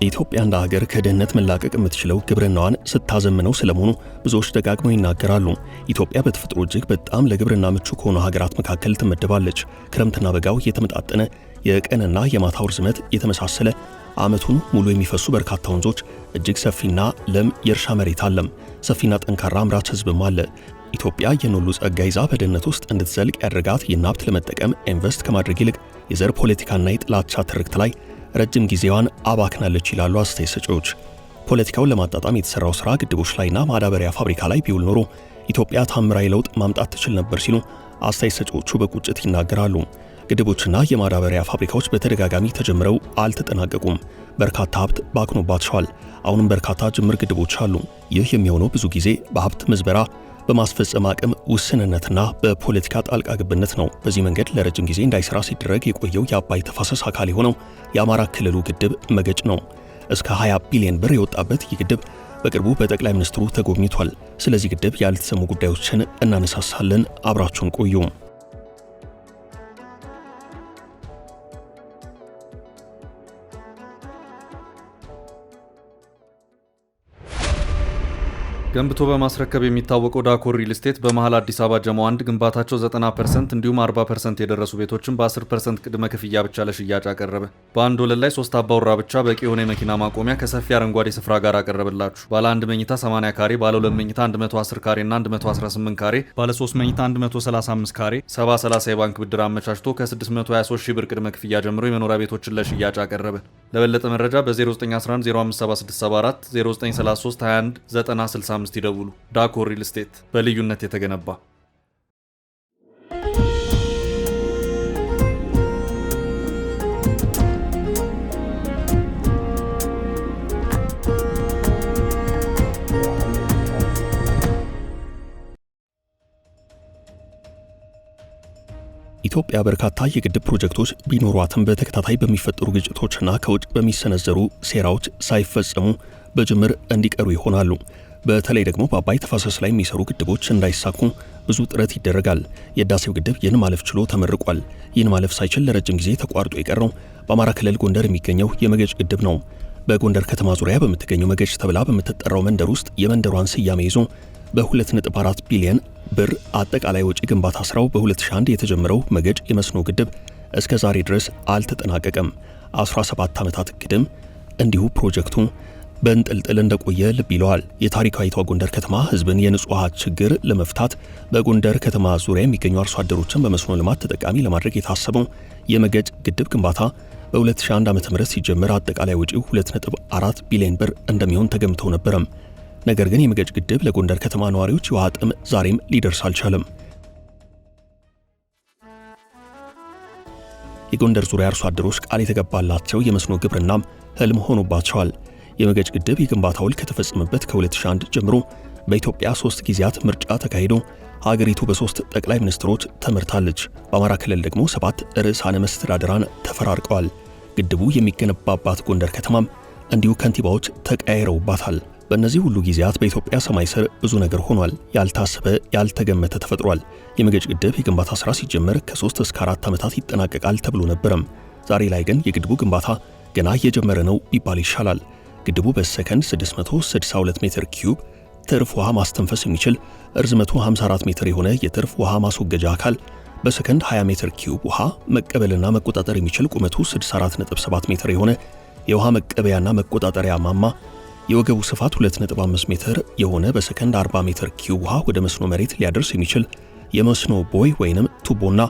ኢትዮጵያ እንደ ሀገር ከድህነት መላቀቅ የምትችለው ግብርናዋን ስታዘምነው ስለመሆኑ ብዙዎች ደጋግመው ይናገራሉ። ኢትዮጵያ በተፈጥሮ እጅግ በጣም ለግብርና ምቹ ከሆኑ ሀገራት መካከል ትመደባለች። ክረምትና በጋው የተመጣጠነ፣ የቀንና የማታው ርዝመት የተመሳሰለ፣ ዓመቱን ሙሉ የሚፈሱ በርካታ ወንዞች፣ እጅግ ሰፊና ለም የእርሻ መሬት አለም። ሰፊና ጠንካራ አምራች ህዝብም አለ። ኢትዮጵያ የኖሉ ጸጋ ይዛ በድህነት ውስጥ እንድትዘልቅ ያደረጋት ይህን ሀብት ለመጠቀም ኢንቨስት ከማድረግ ይልቅ የዘር ፖለቲካና የጥላቻ ትርክት ላይ ረጅም ጊዜዋን አባክናለች ይላሉ አስተያየት ሰጪዎች። ፖለቲካውን ለማጣጣም የተሰራው ስራ ግድቦች ላይና ማዳበሪያ ፋብሪካ ላይ ቢውል ኖሮ ኢትዮጵያ ታምራዊ ለውጥ ማምጣት ትችል ነበር ሲሉ አስተያየት ሰጪዎቹ በቁጭት ይናገራሉ። ግድቦችና የማዳበሪያ ፋብሪካዎች በተደጋጋሚ ተጀምረው አልተጠናቀቁም። በርካታ ሀብት ባክኖባቸዋል። አሁንም በርካታ ጅምር ግድቦች አሉ። ይህ የሚሆነው ብዙ ጊዜ በሀብት ምዝበራ፣ በማስፈጸም አቅም ውስንነትና በፖለቲካ ጣልቃ ገብነት ነው። በዚህ መንገድ ለረጅም ጊዜ እንዳይሰራ ሲደረግ የቆየው የአባይ ተፋሰስ አካል የሆነው የአማራ ክልሉ ግድብ መገጭ ነው። እስከ 20 ቢሊዮን ብር የወጣበት ይህ ግድብ በቅርቡ በጠቅላይ ሚኒስትሩ ተጎብኝቷል። ስለዚህ ግድብ ያልተሰሙ ጉዳዮችን እናነሳሳለን። አብራችሁን ቆዩ። ገንብቶ በማስረከብ የሚታወቀው ዳኮር ሪል ስቴት በመሃል አዲስ አበባ ጀሞ 1 ግንባታቸው 90% እንዲሁም 40% የደረሱ ቤቶችን በ10% ቅድመ ክፍያ ብቻ ለሽያጭ አቀረበ። በአንድ ወለል ላይ 3 አባወራ ብቻ በቂ የሆነ የመኪና ማቆሚያ ከሰፊ አረንጓዴ ስፍራ ጋር አቀረበላችሁ። ባለ 1 መኝታ 80 ካሬ፣ ባለ 2 መኝታ 110 ካሬ እና 118 ካሬ፣ ባለ 3 መኝታ 135 ካሬ 70/30 የባንክ ብድር አመቻችቶ ከ623 ሺህ ብር ቅድመ ክፍያ ጀምሮ የመኖሪያ ቤቶችን ለሽያጭ አቀረበ። ለበለጠ መረጃ በ0911 057674 0933 21 9065 ይደውሉ። ዳኮር ሪል ስቴት በልዩነት የተገነባ። ኢትዮጵያ በርካታ የግድብ ፕሮጀክቶች ቢኖሯትም በተከታታይ በሚፈጠሩ ግጭቶችና ከውጭ በሚሰነዘሩ ሴራዎች ሳይፈጸሙ በጅምር እንዲቀሩ ይሆናሉ። በተለይ ደግሞ በአባይ ተፋሰስ ላይ የሚሰሩ ግድቦች እንዳይሳኩ ብዙ ጥረት ይደረጋል። የህዳሴው ግድብ ይህን ማለፍ ችሎ ተመርቋል። ይህን ማለፍ ሳይችል ለረጅም ጊዜ ተቋርጦ የቀረው በአማራ ክልል ጎንደር የሚገኘው የመገጭ ግድብ ነው። በጎንደር ከተማ ዙሪያ በምትገኘው መገጭ ተብላ በምትጠራው መንደር ውስጥ የመንደሯን ስያሜ ይዞ በ2.4 ቢሊዮን ብር አጠቃላይ ወጪ ግንባታ ስራው በ2001 የተጀመረው መገጭ የመስኖ ግድብ እስከ ዛሬ ድረስ አልተጠናቀቀም። 17 ዓመታት ግድም እንዲሁ ፕሮጀክቱ በእንጥልጥል እንደቆየ ልብ ይለዋል። የታሪካዊቷ ጎንደር ከተማ ህዝብን የንጹህ ውሃ ችግር ለመፍታት በጎንደር ከተማ ዙሪያ የሚገኙ አርሶ አደሮችን በመስኖ ልማት ተጠቃሚ ለማድረግ የታሰበው የመገጭ ግድብ ግንባታ በ2001 ዓ.ም ሲጀመር አጠቃላይ ወጪው 2.4 ቢሊዮን ብር እንደሚሆን ተገምቶ ነበረም። ነገር ግን የመገጭ ግድብ ለጎንደር ከተማ ነዋሪዎች የውሃ ጥም ዛሬም ሊደርስ አልቻለም። የጎንደር ዙሪያ አርሶ አደሮች ቃል የተገባላቸው የመስኖ ግብርናም ህልም ሆኖባቸዋል። የመገጭ ግድብ የግንባታ ውል ከተፈጸመበት ከ2001 ጀምሮ በኢትዮጵያ 3 ጊዜያት ምርጫ ተካሂዶ ሀገሪቱ በ3 ጠቅላይ ሚኒስትሮች ተመርታለች። በአማራ ክልል ደግሞ 7 ርዕሳነ መስተዳድራን ተፈራርቀዋል። ግድቡ የሚገነባባት ጎንደር ከተማም እንዲሁ ከንቲባዎች ተቀያይረውባታል። በእነዚህ ሁሉ ጊዜያት በኢትዮጵያ ሰማይ ስር ብዙ ነገር ሆኗል። ያልታሰበ ያልተገመተ ተፈጥሯል። የመገጭ ግድብ የግንባታ ስራ ሲጀመር ከ3 እስከ 4 ዓመታት ይጠናቀቃል ተብሎ ነበረም። ዛሬ ላይ ግን የግድቡ ግንባታ ገና እየጀመረ ነው ቢባል ይሻላል። ግድቡ በሰከንድ 662 ሜትር ኪዩብ ትርፍ ውሃ ማስተንፈስ የሚችል ርዝመቱ 54 ሜትር የሆነ የትርፍ ውሃ ማስወገጃ አካል፣ በሰከንድ 20 ሜትር ኪዩብ ውሃ መቀበልና መቆጣጠር የሚችል ቁመቱ 64.7 ሜትር የሆነ የውሃ መቀበያና መቆጣጠሪያ ማማ፣ የወገቡ ስፋት 2.5 ሜትር የሆነ በሰከንድ 40 ሜትር ኪዩብ ውሃ ወደ መስኖ መሬት ሊያደርስ የሚችል የመስኖ ቦይ ወይንም ቱቦና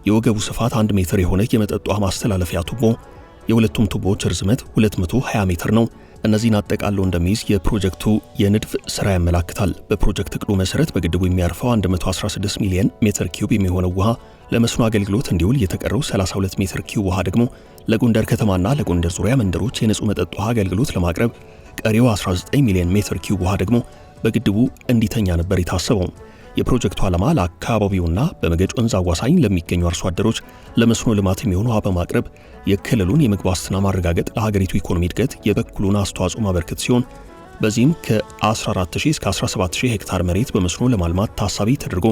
የወገቡ ስፋት 1 ሜትር የሆነ የመጠጥ ውሃ ማስተላለፊያ ቱቦ። የሁለቱም ቱቦዎች ርዝመት 220 ሜትር ነው። እነዚህን አጠቃሎ እንደሚይዝ የፕሮጀክቱ የንድፍ ስራ ያመላክታል። በፕሮጀክት እቅዱ መሰረት በግድቡ የሚያርፈው 116 ሚሊዮን ሜትር ኪዩብ የሚሆነው ውሃ ለመስኖ አገልግሎት እንዲውል፣ የተቀረው 32 ሜትር ኪዩብ ውሃ ደግሞ ለጎንደር ከተማና ለጎንደር ዙሪያ መንደሮች የንጹህ መጠጥ ውሃ አገልግሎት ለማቅረብ፣ ቀሪው 19 ሚሊዮን ሜትር ኪዩብ ውሃ ደግሞ በግድቡ እንዲተኛ ነበር የታሰበው። የፕሮጀክቱ ዓላማ ለአካባቢውና በመገጭ ወንዝ አዋሳኝ ለሚገኙ አርሶ አደሮች ለመስኖ ልማት የሚሆኑ ውሃ በማቅረብ የክልሉን የምግብ ዋስትና ማረጋገጥ፣ ለሀገሪቱ ኢኮኖሚ እድገት የበኩሉን አስተዋጽኦ ማበርከት ሲሆን በዚህም ከ14000 እስከ 17000 ሄክታር መሬት በመስኖ ለማልማት ታሳቢ ተደርጎ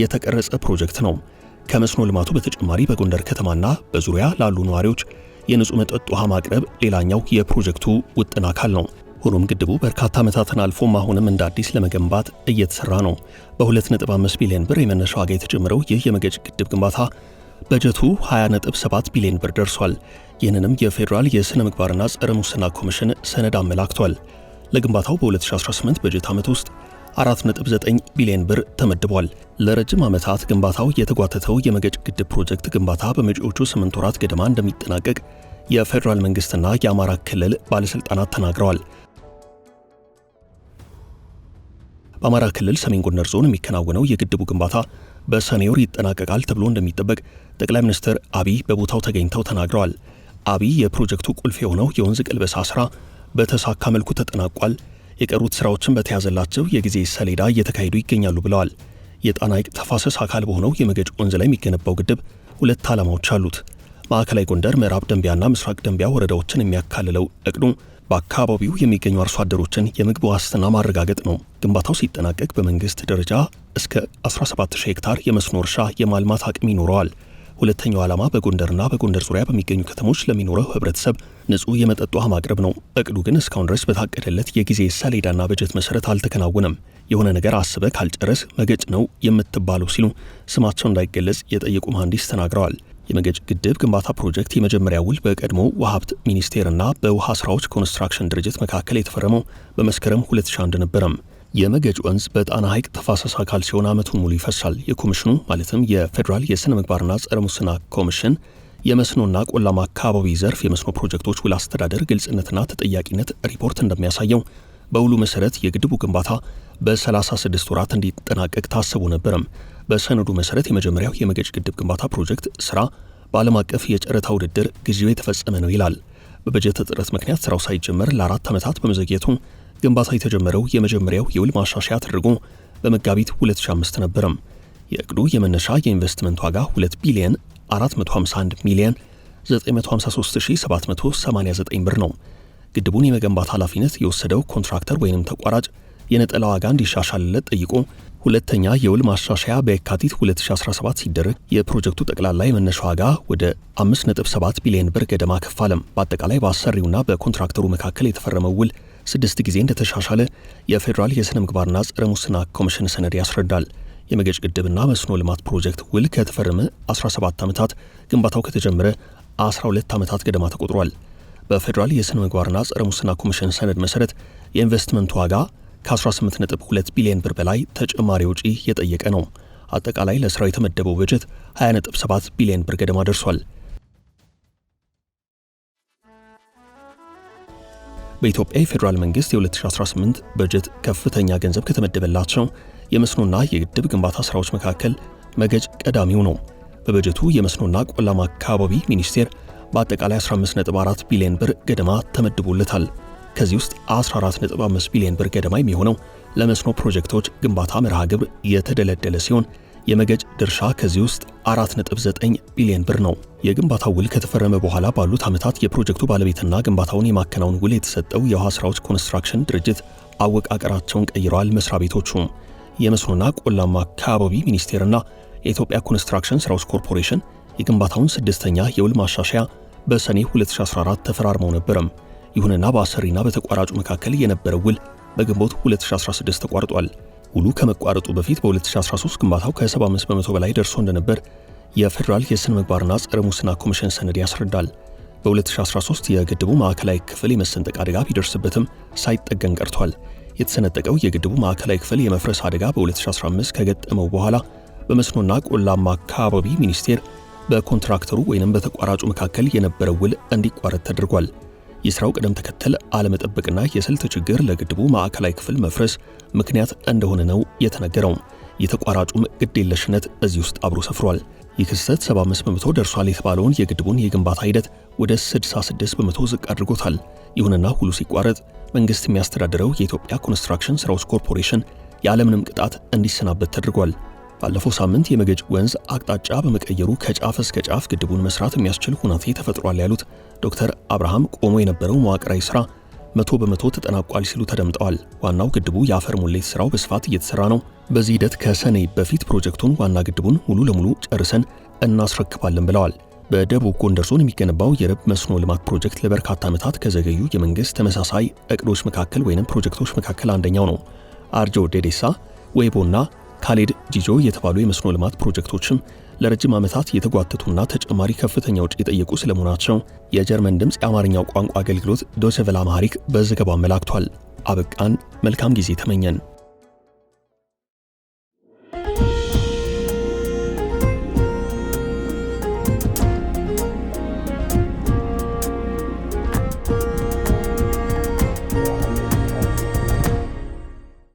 የተቀረጸ ፕሮጀክት ነው። ከመስኖ ልማቱ በተጨማሪ በጎንደር ከተማና በዙሪያ ላሉ ነዋሪዎች የንጹህ መጠጥ ውሃ ማቅረብ ሌላኛው የፕሮጀክቱ ውጥን አካል ነው። ሆኖም ግድቡ በርካታ ዓመታትን አልፎም አሁንም እንደ አዲስ ለመገንባት እየተሰራ ነው። በ2.5 ቢሊዮን ብር የመነሻ ዋጋ የተጀመረው ይህ የመገጭ ግድብ ግንባታ በጀቱ 20.7 ቢሊዮን ብር ደርሷል። ይህንንም የፌዴራል የሥነ ምግባርና ጸረ ሙስና ኮሚሽን ሰነድ አመላክቷል። ለግንባታው በ2018 በጀት ዓመት ውስጥ 4.9 ቢሊዮን ብር ተመድቧል። ለረጅም ዓመታት ግንባታው የተጓተተው የመገጭ ግድብ ፕሮጀክት ግንባታ በመጪዎቹ 8 ወራት ገደማ እንደሚጠናቀቅ የፌዴራል መንግስትና የአማራ ክልል ባለስልጣናት ተናግረዋል። በአማራ ክልል ሰሜን ጎንደር ዞን የሚከናወነው የግድቡ ግንባታ በሰኔ ወር ይጠናቀቃል ተብሎ እንደሚጠበቅ ጠቅላይ ሚኒስትር አብይ በቦታው ተገኝተው ተናግረዋል። አብይ የፕሮጀክቱ ቁልፍ የሆነው የወንዝ ቅልበሳ ስራ በተሳካ መልኩ ተጠናቋል፣ የቀሩት ስራዎችን በተያዘላቸው የጊዜ ሰሌዳ እየተካሄዱ ይገኛሉ ብለዋል። የጣና ሐይቅ ተፋሰስ አካል በሆነው የመገጭ ወንዝ ላይ የሚገነባው ግድብ ሁለት ዓላማዎች አሉት። ማዕከላዊ ጎንደር፣ ምዕራብ ደንቢያና ምስራቅ ደንቢያ ወረዳዎችን የሚያካልለው እቅዱ በአካባቢው የሚገኙ አርሶ አደሮችን የምግብ ዋስትና ማረጋገጥ ነው። ግንባታው ሲጠናቀቅ በመንግስት ደረጃ እስከ 17000 ሄክታር የመስኖ እርሻ የማልማት አቅም ይኖረዋል። ሁለተኛው ዓላማ በጎንደርና በጎንደር ዙሪያ በሚገኙ ከተሞች ለሚኖረው ህብረተሰብ ንጹህ የመጠጥ ውሃ ማቅረብ ነው። እቅዱ ግን እስካሁን ድረስ በታቀደለት የጊዜ ሰሌዳና በጀት መሰረት አልተከናወነም። የሆነ ነገር አስበ ካልጨረስ መገጭ ነው የምትባለው ሲሉ ስማቸው እንዳይገለጽ የጠየቁ መሐንዲስ ተናግረዋል። የመገጭ ግድብ ግንባታ ፕሮጀክት የመጀመሪያ ውል በቀድሞ ውሃ ሀብት ሚኒስቴርና በውሃ ስራዎች ኮንስትራክሽን ድርጅት መካከል የተፈረመው በመስከረም 2001 ነበረም። የመገጭ ወንዝ በጣና ሐይቅ ተፋሰስ አካል ሲሆን ዓመቱን ሙሉ ይፈሳል። የኮሚሽኑ ማለትም የፌዴራል የሥነ ምግባርና ጸረ ሙስና ኮሚሽን የመስኖና ቆላማ አካባቢ ዘርፍ የመስኖ ፕሮጀክቶች ውል አስተዳደር ግልጽነትና ተጠያቂነት ሪፖርት እንደሚያሳየው በውሉ መሰረት የግድቡ ግንባታ በ36 ወራት እንዲጠናቀቅ ታስቦ ነበረም። በሰነዱ መሰረት የመጀመሪያው የመገጭ ግድብ ግንባታ ፕሮጀክት ስራ በዓለም አቀፍ የጨረታ ውድድር ጊዜው የተፈጸመ ነው ይላል። በበጀት እጥረት ምክንያት ስራው ሳይጀመር ለ4 ዓመታት በመዘግየቱ ግንባታ የተጀመረው የመጀመሪያው የውል ማሻሻያ ተደርጎ በመጋቢት 2005 ነበረም። የእቅዱ የመነሻ የኢንቨስትመንት ዋጋ 2 ቢሊዮን 451 ሚሊዮን 953789 ብር ነው። ግድቡን የመገንባት ኃላፊነት የወሰደው ኮንትራክተር ወይንም ተቋራጭ የነጠላ ዋጋ እንዲሻሻልለት ጠይቆ ሁለተኛ የውል ማሻሻያ በየካቲት 2017 ሲደረግ የፕሮጀክቱ ጠቅላላ የመነሻ ዋጋ ወደ 5.7 ቢሊዮን ብር ገደማ ከፍ አለም። በአጠቃላይ በአሰሪውና በኮንትራክተሩ መካከል የተፈረመው ውል 6 ጊዜ እንደተሻሻለ የፌዴራል የሥነ ምግባርና ጸረ ሙስና ኮሚሽን ሰነድ ያስረዳል። የመገጭ ግድብና መስኖ ልማት ፕሮጀክት ውል ከተፈረመ 17 ዓመታት፣ ግንባታው ከተጀመረ 12 ዓመታት ገደማ ተቆጥሯል። በፌዴራል የሥነ ምግባርና ጸረ ሙስና ኮሚሽን ሰነድ መሰረት የኢንቨስትመንቱ ዋጋ ከ18.2 ቢሊዮን ብር በላይ ተጨማሪ ወጪ የጠየቀ ነው። አጠቃላይ ለስራው የተመደበው በጀት 20.7 ቢሊዮን ብር ገደማ ደርሷል። በኢትዮጵያ የፌዴራል መንግስት የ2018 በጀት ከፍተኛ ገንዘብ ከተመደበላቸው የመስኖና የግድብ ግንባታ ስራዎች መካከል መገጭ ቀዳሚው ነው። በበጀቱ የመስኖና ቆላማ አካባቢ ሚኒስቴር በአጠቃላይ 15.4 ቢሊዮን ብር ገደማ ተመድቦለታል። ከዚህ ውስጥ 14.5 ቢሊዮን ብር ገደማ የሚሆነው ለመስኖ ፕሮጀክቶች ግንባታ መርሃ ግብር የተደለደለ ሲሆን የመገጭ ድርሻ ከዚህ ውስጥ 4.9 ቢሊዮን ብር ነው። የግንባታው ውል ከተፈረመ በኋላ ባሉት ዓመታት የፕሮጀክቱ ባለቤትና ግንባታውን የማከናወን ውል የተሰጠው የውሃ ስራዎች ኮንስትራክሽን ድርጅት አወቃቀራቸውን ቀይረዋል። መስሪያ ቤቶቹ የመስኖና ቆላማ አካባቢ ሚኒስቴርና የኢትዮጵያ ኮንስትራክሽን ስራዎች ኮርፖሬሽን የግንባታውን 6ኛ የውል ማሻሻያ በሰኔ 2014 ተፈራርመው ነበረም። ይሁንና በአሰሪና በተቋራጩ መካከል የነበረው ውል በግንቦት 2016 ተቋርጧል። ውሉ ከመቋረጡ በፊት በ2013 ግንባታው ከ75 በመቶ በላይ ደርሶ እንደነበር የፌዴራል የሥነ ምግባርና ጸረ ሙስና ኮሚሽን ሰነድ ያስረዳል። በ2013 የግድቡ ማዕከላዊ ክፍል የመሰንጠቅ አደጋ ቢደርስበትም ሳይጠገን ቀርቷል። የተሰነጠቀው የግድቡ ማዕከላዊ ክፍል የመፍረስ አደጋ በ2015 ከገጠመው በኋላ በመስኖና ቆላማ አካባቢ ሚኒስቴር በኮንትራክተሩ ወይንም በተቋራጩ መካከል የነበረው ውል እንዲቋረጥ ተደርጓል። የሥራው ቅደም ተከተል አለመጠበቅና የስልት ችግር ለግድቡ ማዕከላዊ ክፍል መፍረስ ምክንያት እንደሆነ ነው የተነገረው። የተቋራጩም ግዴለሽነት እዚህ ውስጥ አብሮ ሰፍሯል። ይህ ክስተት 75 በመቶ ደርሷል የተባለውን የግድቡን የግንባታ ሂደት ወደ 66 በመቶ ዝቅ አድርጎታል። ይሁንና ውሉ ሲቋረጥ መንግስት የሚያስተዳድረው የኢትዮጵያ ኮንስትራክሽን ስራዎች ኮርፖሬሽን ያለምንም ቅጣት እንዲሰናበት ተደርጓል። ባለፈው ሳምንት የመገጭ ወንዝ አቅጣጫ በመቀየሩ ከጫፍ እስከ ጫፍ ግድቡን መስራት የሚያስችል ሁናቴ ተፈጥሯል ያሉት ዶክተር አብርሃም ቆሞ የነበረው መዋቅራዊ ስራ 100 በመቶ ተጠናቋል ሲሉ ተደምጠዋል። ዋናው ግድቡ የአፈር ሙሌት ስራው በስፋት እየተሰራ ነው። በዚህ ሂደት ከሰኔ በፊት ፕሮጀክቱን ዋና ግድቡን ሙሉ ለሙሉ ጨርሰን እናስረክባለን ብለዋል። በደቡብ ጎንደር ዞን የሚገነባው የርብ መስኖ ልማት ፕሮጀክት ለበርካታ ዓመታት ከዘገዩ የመንግስት ተመሳሳይ እቅዶች መካከል ወይንም ፕሮጀክቶች መካከል አንደኛው ነው። አርጆ ዴዴሳ፣ ወይቦና ካሌድ ጂጆ የተባሉ የመስኖ ልማት ፕሮጀክቶችም ለረጅም ዓመታት የተጓተቱና ተጨማሪ ከፍተኛ ወጪ የጠየቁ ስለመሆናቸው የጀርመን ድምፅ የአማርኛው ቋንቋ አገልግሎት ዶቼ ቬለ አምሃሪክ በዘገባው አመላክቷል። አበቃን። መልካም ጊዜ ተመኘን።